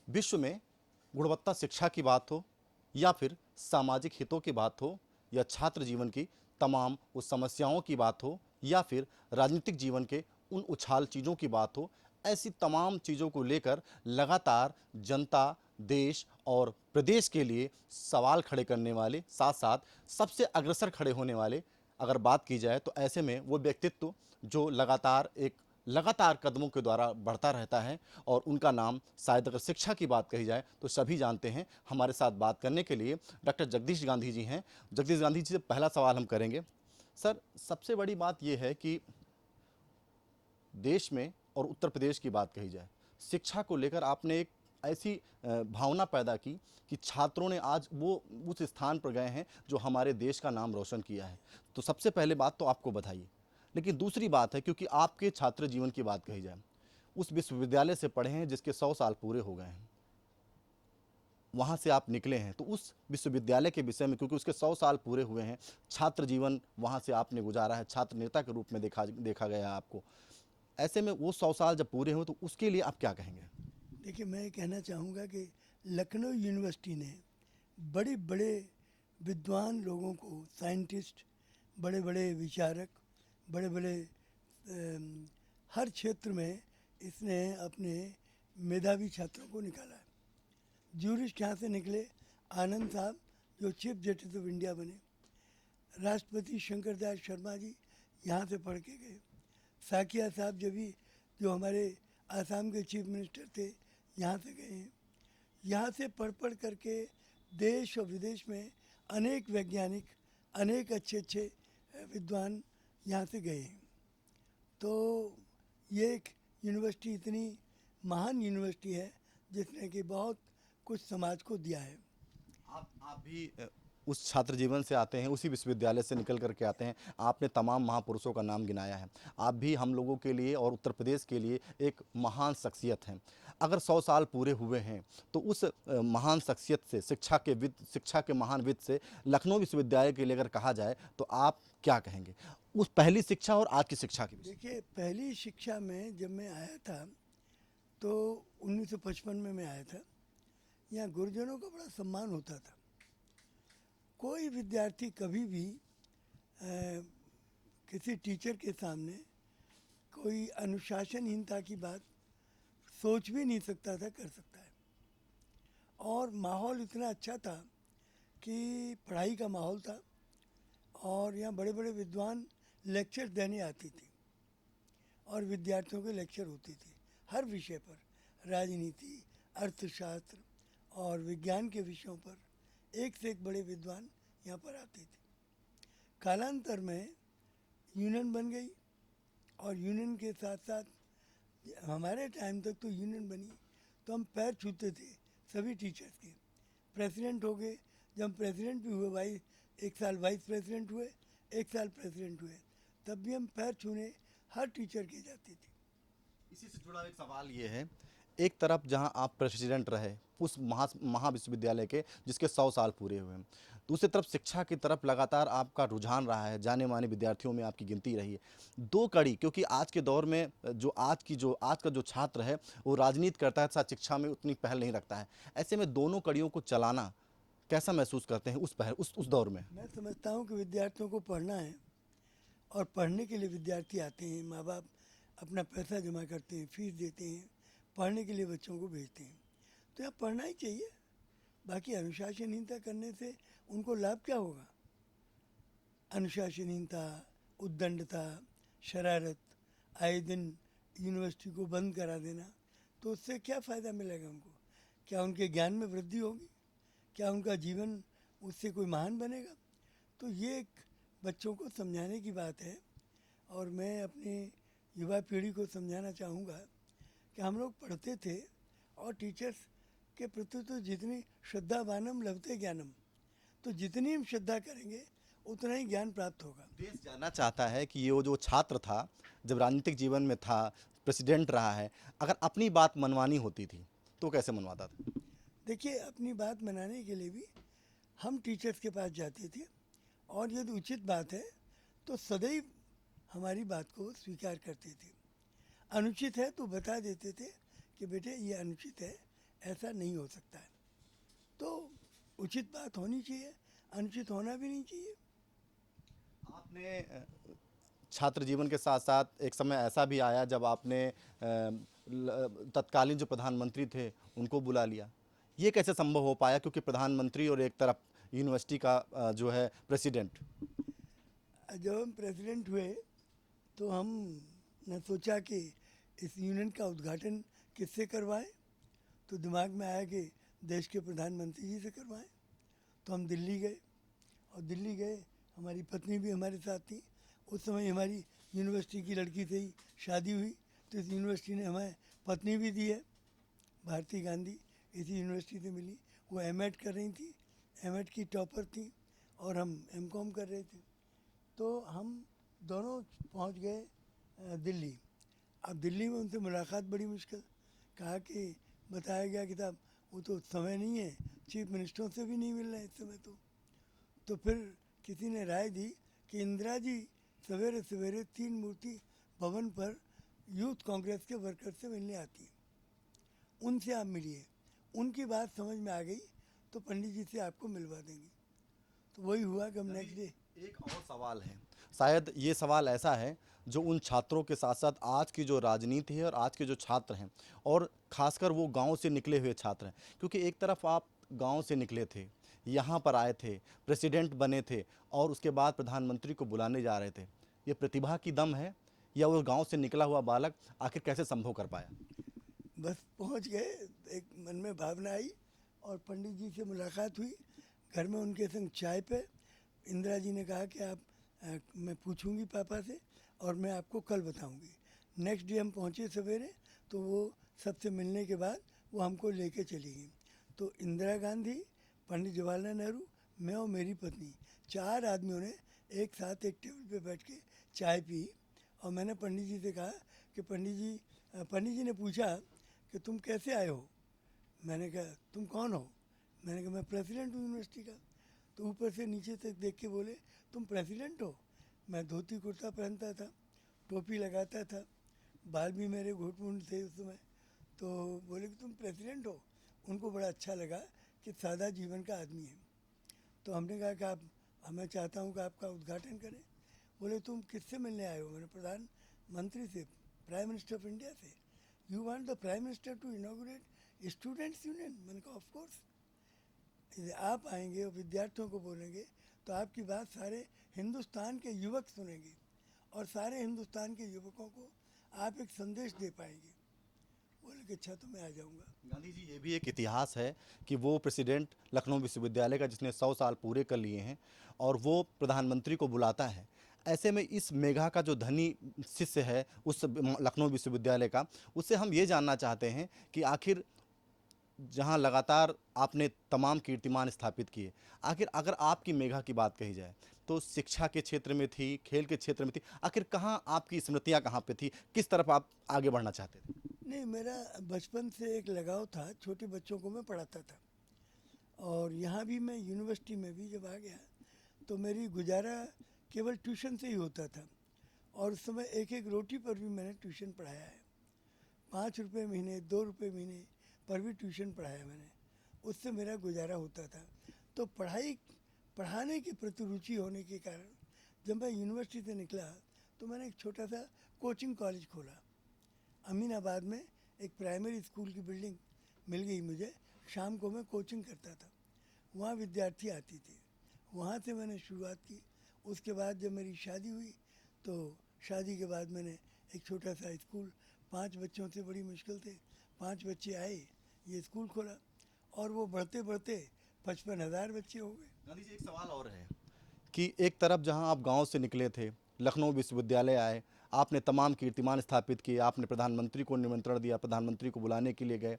विश्व में गुणवत्ता शिक्षा की बात हो या फिर सामाजिक हितों की बात हो या छात्र जीवन की तमाम उस समस्याओं की बात हो या फिर राजनीतिक जीवन के उन उछाल चीज़ों की बात हो, ऐसी तमाम चीज़ों को लेकर लगातार जनता, देश और प्रदेश के लिए सवाल खड़े करने वाले, साथ साथ सबसे अग्रसर खड़े होने वाले अगर बात की जाए तो ऐसे में वो व्यक्तित्व जो लगातार कदमों के द्वारा बढ़ता रहता है और उनका नाम शायद अगर शिक्षा की बात कही जाए तो सभी जानते हैं। हमारे साथ बात करने के लिए डॉक्टर जगदीश गांधी जी हैं। जगदीश गांधी जी से पहला सवाल हम करेंगे। सर, सबसे बड़ी बात यह है कि देश में और उत्तर प्रदेश की बात कही जाए, शिक्षा को लेकर आपने एक ऐसी भावना पैदा की कि छात्रों ने आज वो उस स्थान पर गए हैं जो हमारे देश का नाम रोशन किया है। तो सबसे पहले बात तो आपको बधाई। लेकिन दूसरी बात है, क्योंकि आपके छात्र जीवन की बात कही जाए, उस विश्वविद्यालय से पढ़े हैं जिसके 100 साल पूरे हो गए हैं, वहाँ से आप निकले हैं, तो उस विश्वविद्यालय के विषय में, क्योंकि उसके 100 साल पूरे हुए हैं, छात्र जीवन वहाँ से आपने गुजारा है, छात्र नेता के रूप में देखा गया है आपको। ऐसे में वो 100 साल जब पूरे हों तो उसके लिए आप क्या कहेंगे? देखिए, मैं कहना चाहूँगा कि लखनऊ यूनिवर्सिटी ने बड़े बड़े विद्वान लोगों को, साइंटिस्ट, बड़े बड़े विचारक, बड़े बड़े हर क्षेत्र में इसने अपने मेधावी छात्रों को निकाला है। ज्यूरिस्ट यहाँ से निकले, आनंद साहब जो चीफ जस्टिस ऑफ इंडिया बने, राष्ट्रपति शंकर दयाल शर्मा जी यहाँ से पढ़ के गए, साकिया साहब जो हमारे आसाम के चीफ मिनिस्टर थे, यहाँ से गए हैं। यहाँ से पढ़ पढ़ करके देश और विदेश में अनेक वैज्ञानिक, अनेक अच्छे अच्छे विद्वान यहाँ से गए हैं। तो ये एक यूनिवर्सिटी इतनी महान यूनिवर्सिटी है जिसने कि बहुत कुछ समाज को दिया है। आप भी उस छात्र जीवन से आते हैं, उसी विश्वविद्यालय से निकल करके आते हैं। आपने तमाम महापुरुषों का नाम गिनाया है। आप भी हम लोगों के लिए और उत्तर प्रदेश के लिए एक महान शख्सियत हैं। अगर 100 साल पूरे हुए हैं तो उस महान शख्सियत से, शिक्षा के महान विद से लखनऊ विश्वविद्यालय के लिए अगर कहा जाए तो आप क्या कहेंगे उस पहली शिक्षा और आज की शिक्षा के विषय? देखिए, पहली शिक्षा में जब मैं आया था तो 1955 में मैं आया था। यहाँ गुरुजनों का बड़ा सम्मान होता था। कोई विद्यार्थी कभी भी किसी टीचर के सामने कोई अनुशासनहीनता की बात सोच भी नहीं सकता था, कर सकता है। और माहौल इतना अच्छा था कि पढ़ाई का माहौल था और यहाँ बड़े बड़े विद्वान लेक्चर देने आती थी और विद्यार्थियों के लेक्चर होते थे हर विषय पर, राजनीति, अर्थशास्त्र और विज्ञान के विषयों पर एक से एक बड़े विद्वान यहाँ पर आते थे। कालांतर में यूनियन बन गई और यूनियन के साथ साथ हमारे टाइम तक तो यूनियन बनी तो हम पैर छूते थे सभी टीचर्स के। प्रेसिडेंट हो गए, जब प्रेसिडेंट भी हुए, एक साल वाइस प्रेसिडेंट हुए, एक साल प्रेसिडेंट हुए, तब भी हम पैर छूने हर टीचर के जाते थे। इसी से जुड़ा एक सवाल ये है, एक तरफ जहां आप प्रेसिडेंट रहे उस महाविश्वविद्यालय के जिसके 100 साल पूरे हुए हैं, दूसरी तरफ शिक्षा की तरफ लगातार आपका रुझान रहा है, जाने माने विद्यार्थियों में आपकी गिनती रही है। दो कड़ी, क्योंकि आज के दौर में आज का जो छात्र है वो राजनीति करता है, साथ शिक्षा में उतनी पहल नहीं रखता है। ऐसे में दोनों कड़ियों को चलाना कैसा महसूस करते हैं उस दौर में? मैं समझता हूँ कि विद्यार्थियों को पढ़ना है और पढ़ने के लिए विद्यार्थी आते हैं। माँ बाप अपना पैसा जमा करते हैं, फीस देते हैं, पढ़ने के लिए बच्चों को भेजते हैं, तो यहाँ पढ़ना ही चाहिए। बाकी अनुशासनहीनता करने से उनको लाभ क्या होगा? अनुशासनहीनता, उद्दंडता, शरारत, आए दिन यूनिवर्सिटी को बंद करा देना, तो उससे क्या फ़ायदा मिलेगा उनको? क्या उनके ज्ञान में वृद्धि होगी? क्या उनका जीवन उससे कोई महान बनेगा? तो ये एक बच्चों को समझाने की बात है और मैं अपने युवा पीढ़ी को समझाना चाहूँगा कि हम लोग पढ़ते थे और टीचर्स के प्रति तो जितनी श्रद्धावानम लभते ज्ञानम, तो जितनी हम श्रद्धा करेंगे उतना ही ज्ञान प्राप्त होगा। देश जानना चाहता है कि ये जो छात्र था, जब राजनीतिक जीवन में था, प्रेसिडेंट रहा है, अगर अपनी बात मनवानी होती थी तो कैसे मनवाता था? देखिए, अपनी बात मनाने के लिए भी हम टीचर्स के पास जाते थे और यदि उचित बात है तो सदैव हमारी बात को स्वीकार करते थे। अनुचित है तो बता देते थे कि बेटे ये अनुचित है, ऐसा नहीं हो सकता है। तो उचित बात होनी चाहिए, अनुचित होना भी नहीं चाहिए। आपने छात्र जीवन के साथ साथ एक समय ऐसा भी आया जब आपने तत्कालीन जो प्रधानमंत्री थे उनको बुला लिया। ये कैसे संभव हो पाया, क्योंकि प्रधानमंत्री और एक तरफ यूनिवर्सिटी का जो है प्रेसिडेंट। जब हम प्रेसिडेंट हुए तो हमने सोचा कि इस यूनियन का उद्घाटन किससे करवाएं। तो दिमाग में आया कि देश के प्रधानमंत्री जी से करवाएं। तो हम दिल्ली गए, और दिल्ली गए, हमारी पत्नी भी हमारे साथ थी। उस समय हमारी यूनिवर्सिटी की लड़की से ही शादी हुई, तो इस यूनिवर्सिटी ने हमें पत्नी भी दी है। भारती गांधी इसी यूनिवर्सिटी से मिली। वो एमएड कर रही थी, एमएड की टॉपर थी, और हम एमकॉम कर रहे थे। तो हम दोनों पहुंच गए दिल्ली। अब दिल्ली में उनसे मुलाकात बड़ी मुश्किल। कहा कि बताया गया कि साहब वो तो समय नहीं है, चीफ मिनिस्टरों से भी नहीं मिल रहे इस समय। तो फिर किसी ने राय दी कि इंदिरा जी सवेरे सवेरे 3 मूर्ति भवन पर यूथ कांग्रेस के वर्कर से मिलने आती है, उनसे आप मिलिए। उनकी बात समझ में आ गई तो पंडित जी से आपको मिलवा देंगे। तो वही हुआ कि हम नेक्स्ट डे। एक और सवाल है, शायद ये सवाल ऐसा है जो उन छात्रों के साथ साथ आज की जो राजनीति है और आज के जो छात्र हैं, और खासकर वो गांव से निकले हुए छात्र हैं, क्योंकि एक तरफ आप गांव से निकले थे, यहाँ पर आए थे, प्रेसिडेंट बने थे, और उसके बाद प्रधानमंत्री को बुलाने जा रहे थे। ये प्रतिभा की दम है, या वो गांव से निकला हुआ बालक आखिर कैसे संभव कर पाया? बस पहुंच गए, एक मन में भावना आई और पंडित जी से मुलाकात हुई। घर में उनके संग चाय पे इंदिरा जी ने कहा कि मैं पूछूंगी पापा से और मैं आपको कल बताऊंगी। नेक्स्ट डे हम पहुंचे सवेरे, तो वो सबसे मिलने के बाद वो हमको लेके चली गई। तो इंदिरा गांधी, पंडित जवाहरलाल नेहरू, मैं और मेरी पत्नी, 4 आदमियों ने एक साथ एक टेबल पे बैठ के चाय पी। और मैंने पंडित जी से कहा कि पंडित जी ने पूछा कि तुम कैसे आए हो। मैंने कहा तुम कौन हो। मैंने कहा मैं प्रेसिडेंट हूँ यूनिवर्सिटी का। तो ऊपर से नीचे तक देख के बोले तुम प्रेसिडेंट हो। मैं धोती कुर्ता पहनता था, टोपी लगाता था, बाल भी मेरे घूट मूंड थे उस समय। तो बोले कि तुम प्रेसिडेंट हो। उनको बड़ा अच्छा लगा कि सादा जीवन का आदमी है। तो हमने कहा कि मैं चाहता हूँ कि आपका उद्घाटन करें। बोले तुम किससे मिलने आए हो। मैंने प्रधानमंत्री से, प्राइम मिनिस्टर ऑफ इंडिया से। You want the prime minister to inaugurate students union. मैंने कहा ऑफ कोर्स। आप आएंगे और विद्यार्थियों को बोलेंगे तो आपकी बात सारे हिंदुस्तान के युवक सुनेंगे, और सारे हिंदुस्तान के युवकों को आप एक संदेश दे पाएंगे। बोले कि अच्छा तो मैं आ जाऊंगा। गांधी जी, ये भी एक इतिहास है कि वो प्रेसिडेंट लखनऊ विश्वविद्यालय का जिसने 100 साल पूरे कर लिए हैं, और वो प्रधानमंत्री को बुलाता है। ऐसे में इस मेघा का जो धनी शिष्य है उस लखनऊ विश्वविद्यालय का, उससे हम ये जानना चाहते हैं कि आखिर जहाँ लगातार आपने तमाम कीर्तिमान स्थापित किए, आखिर अगर आपकी मेघा की बात कही जाए तो शिक्षा के क्षेत्र में थी, खेल के क्षेत्र में थी, आखिर कहाँ आपकी स्मृतियाँ कहाँ पे थी, किस तरफ आप आगे बढ़ना चाहते थे? नहीं, मेरा बचपन से एक लगाव था, छोटे बच्चों को मैं पढ़ाता था। और यहाँ भी मैं यूनिवर्सिटी में भी जब आ गया तो मेरी गुजारा केवल ट्यूशन से ही होता था। और उस समय एक एक रोटी पर भी मैंने ट्यूशन पढ़ाया है। 5 रुपये महीने, 2 रुपये महीने पर भी ट्यूशन पढ़ाया मैंने। उससे मेरा गुजारा होता था। तो पढ़ाने के प्रति रुचि होने के कारण जब मैं यूनिवर्सिटी से निकला तो मैंने एक छोटा सा कोचिंग कॉलेज खोला। अमीनाबाद में एक प्राइमरी स्कूल की बिल्डिंग मिल गई मुझे। शाम को मैं कोचिंग करता था, वहाँ विद्यार्थी आती थी, वहाँ से मैंने शुरुआत की। उसके बाद जब मेरी शादी हुई तो शादी के बाद मैंने एक छोटा सा स्कूल, 5 बच्चों से बड़ी मुश्किल थे 5 बच्चे आए, ये स्कूल खोला। और वो बढ़ते बढ़ते 55,000 बच्चे हो गए। गांधी जी, एक सवाल और है कि एक तरफ जहां आप गांव से निकले थे, लखनऊ विश्वविद्यालय आए, आपने तमाम कीर्तिमान स्थापित किए, आपने प्रधानमंत्री को निमंत्रण दिया, प्रधानमंत्री को बुलाने के लिए गए।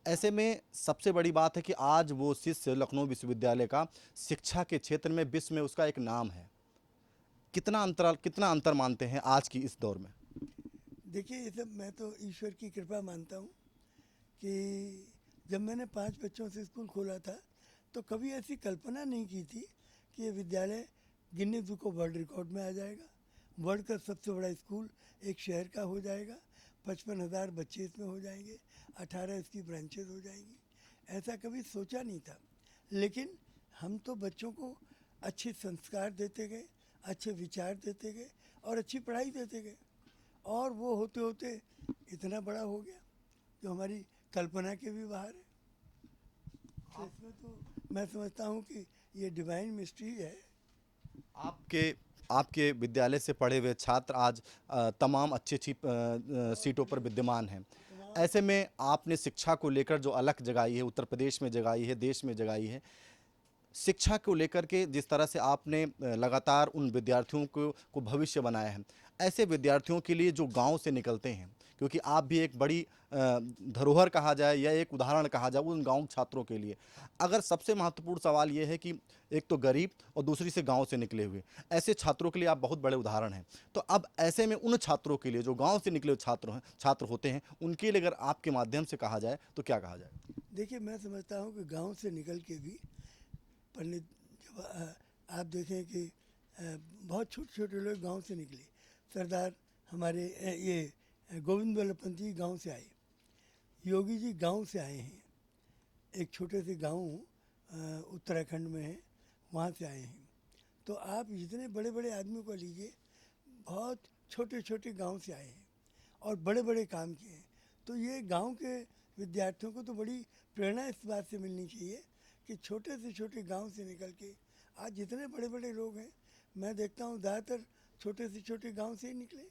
ऐसे में सबसे बड़ी बात है कि आज वो शिष्य लखनऊ विश्वविद्यालय का शिक्षा के क्षेत्र में विश्व में उसका एक नाम है। कितना अंतर मानते हैं आज की इस दौर में? देखिए, ये सब मैं तो ईश्वर की कृपा मानता हूँ कि जब मैंने 5 बच्चों से स्कूल खोला था तो कभी ऐसी कल्पना नहीं की थी कि ये विद्यालय Guinness book of world record में आ जाएगा, वर्ल्ड का सबसे बड़ा स्कूल एक शहर का हो जाएगा, 55,000 बच्चे इसमें हो जाएंगे, 18 इसकी ब्रांचेज हो जाएंगी। ऐसा कभी सोचा नहीं था, लेकिन हम तो बच्चों को अच्छे संस्कार देते गए, अच्छे विचार देते गए और अच्छी पढ़ाई देते गए, और वो होते होते इतना बड़ा हो गया जो हमारी कल्पना के भी बाहर है। तो इसमें तो मैं समझता हूँ कि ये डिवाइन मिस्ट्री है। आपके आपके विद्यालय से पढ़े हुए छात्र आज तमाम अच्छी अच्छी सीटों पर विद्यमान हैं। ऐसे में आपने शिक्षा को लेकर जो अलख जगाई है, उत्तर प्रदेश में जगाई है, देश में जगाई है, शिक्षा को लेकर के जिस तरह से आपने लगातार उन विद्यार्थियों को भविष्य बनाया है, ऐसे विद्यार्थियों के लिए जो गांव से निकलते हैं, क्योंकि आप भी एक बड़ी धरोहर कहा जाए या एक उदाहरण कहा जाए उन गांव छात्रों के लिए, अगर सबसे महत्वपूर्ण सवाल ये है कि एक तो गरीब और दूसरी से गांव से निकले हुए, ऐसे छात्रों के लिए आप बहुत बड़े उदाहरण हैं। तो अब ऐसे में उन छात्रों के लिए जो गाँव से निकले हुए छात्र होते हैं, उनके लिए अगर आपके माध्यम से कहा जाए तो क्या कहा जाए? देखिए, मैं समझता हूँ कि गांव से निकल के भी पंडित, जब आप देखें कि बहुत छोटे छोटे लोग गांव से निकले। सरदार हमारे ये गोविंद वल्लभ पंत जी गाँव से आए, योगी जी गांव से आए हैं, एक छोटे से गांव उत्तराखंड में है, वहाँ से आए हैं। तो आप जितने बड़े बड़े आदमियों को लीजिए, बहुत छोटे छोटे गांव से आए हैं और बड़े बड़े काम किए हैं। तो ये गांव के विद्यार्थियों को तो बड़ी प्रेरणा इस बात से मिलनी चाहिए कि छोटे से छोटे गांव से निकल के आज जितने बड़े बड़े लोग हैं, मैं देखता हूँ ज़्यादातर छोटे से छोटे गांव से ही निकले।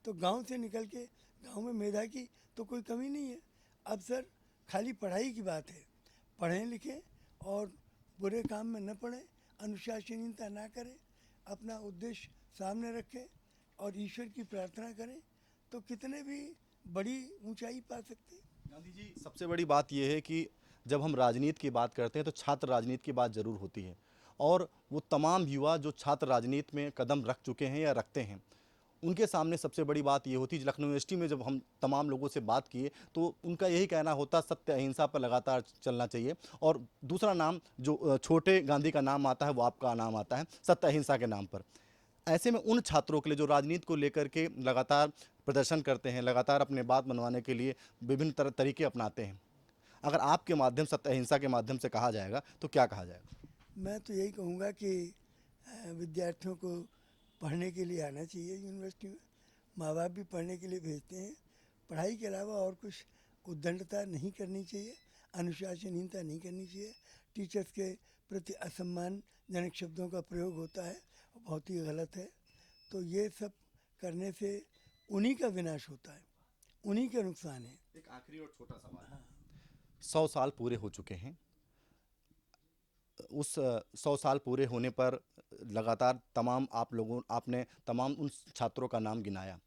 तो गांव से निकल के, गांव में मेधा की तो कोई कमी नहीं है। अब सर खाली पढ़ाई की बात है, पढ़ें लिखें और बुरे काम में न पड़ें, अनुशासनहीनता ना करें, अपना उद्देश्य सामने रखें और ईश्वर की प्रार्थना करें, तो कितने भी बड़ी ऊंचाई पा सकते हैं। गांधी जी, सबसे बड़ी बात यह है कि जब हम राजनीति की बात करते हैं तो छात्र राजनीति की बात ज़रूर होती है, और वो तमाम युवा जो छात्र राजनीति में कदम रख चुके हैं या रखते हैं, उनके सामने सबसे बड़ी बात ये होती है, लखनऊ यूनिवर्सिटी में जब हम तमाम लोगों से बात किए तो उनका यही कहना होता, सत्य अहिंसा पर लगातार चलना चाहिए। और दूसरा नाम जो छोटे गांधी का नाम आता है, वो आपका नाम आता है, सत्य अहिंसा के नाम पर। ऐसे में उन छात्रों के लिए जो राजनीति को लेकर के लगातार प्रदर्शन करते हैं, लगातार अपने बात मनवाने के लिए विभिन्न तरीके अपनाते हैं, अगर आपके माध्यम सत्य अहिंसा के माध्यम से कहा जाएगा तो क्या कहा जाएगा? मैं तो यही कहूँगा कि विद्यार्थियों को पढ़ने के लिए आना चाहिए यूनिवर्सिटी में। माँ बाप भी पढ़ने के लिए भेजते हैं। पढ़ाई के अलावा और कुछ उद्दंडता नहीं करनी चाहिए, अनुशासनहीनता नहीं करनी चाहिए। टीचर्स के प्रति असम्मानजनक शब्दों का प्रयोग होता है, वो बहुत ही गलत है। तो ये सब करने से उन्हीं का विनाश होता है, उन्हीं का नुकसान है। एक आखिरी और छोटा सवाल, 100 साल पूरे हो चुके हैं, उस 100 साल पूरे होने पर लगातार आपने तमाम उन छात्रों का नाम गिनाया,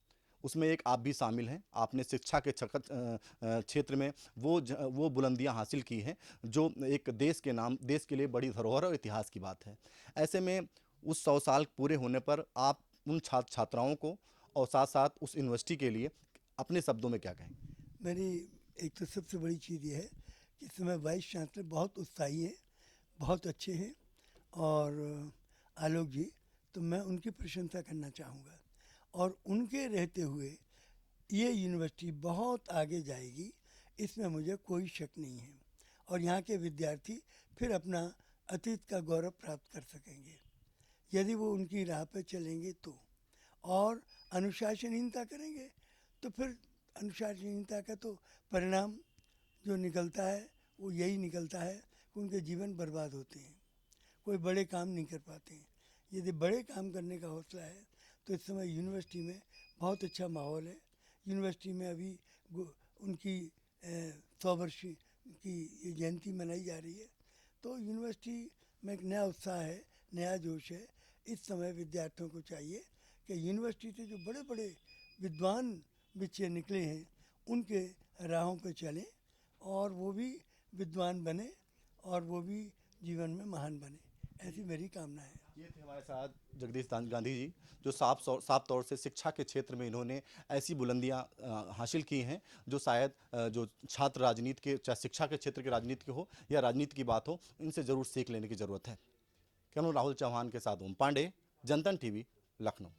उसमें एक आप भी शामिल हैं। आपने शिक्षा के क्षेत्र में वो बुलंदियां हासिल की हैं जो एक देश के लिए बड़ी धरोहर और इतिहास की बात है। ऐसे में उस 100 साल पूरे होने पर आप उन छात्र छात्राओं को और साथ साथ उस यूनिवर्सिटी के लिए अपने शब्दों में क्या कहेंगे? मेरी एक तो सबसे बड़ी चीज़ ये है कि इस समय वाइस चांसलर बहुत उत्साही हैं, बहुत अच्छे हैं, और आलोक जी, तो मैं उनकी प्रशंसा करना चाहूँगा। और उनके रहते हुए ये यूनिवर्सिटी बहुत आगे जाएगी, इसमें मुझे कोई शक नहीं है। और यहाँ के विद्यार्थी फिर अपना अतीत का गौरव प्राप्त कर सकेंगे यदि वो उनकी राह पर चलेंगे तो। और अनुशासनहीनता करेंगे तो फिर अनुशासनहीनता का तो परिणाम जो निकलता है वो यही निकलता है कि उनके जीवन बर्बाद होते हैं, कोई बड़े काम नहीं कर पाते हैं। यदि बड़े काम करने का हौसला है तो इस समय यूनिवर्सिटी में बहुत अच्छा माहौल है। यूनिवर्सिटी में अभी उनकी 100 वर्ष की ये जयंती मनाई जा रही है, तो यूनिवर्सिटी में एक नया उत्साह है, नया जोश है। इस समय विद्यार्थियों को चाहिए कि यूनिवर्सिटी से जो बड़े बड़े विद्वान बच्चे निकले हैं उनके राहों पर चलें और वो भी विद्वान बने और वो भी जीवन में महान बने, ऐसी मेरी कामना है। ये थे हमारे साथ जगदीश गांधी जी, जो साफ तौर से शिक्षा के क्षेत्र में इन्होंने ऐसी बुलंदियां हासिल की हैं जो शायद जो छात्र राजनीति के, चाहे शिक्षा के क्षेत्र की राजनीति की हो या राजनीति की बात हो, इनसे ज़रूर सीख लेने की ज़रूरत है। कैमरा राहुल चौहान के साथ ओम पांडे, जनतन टीवी, लखनऊ।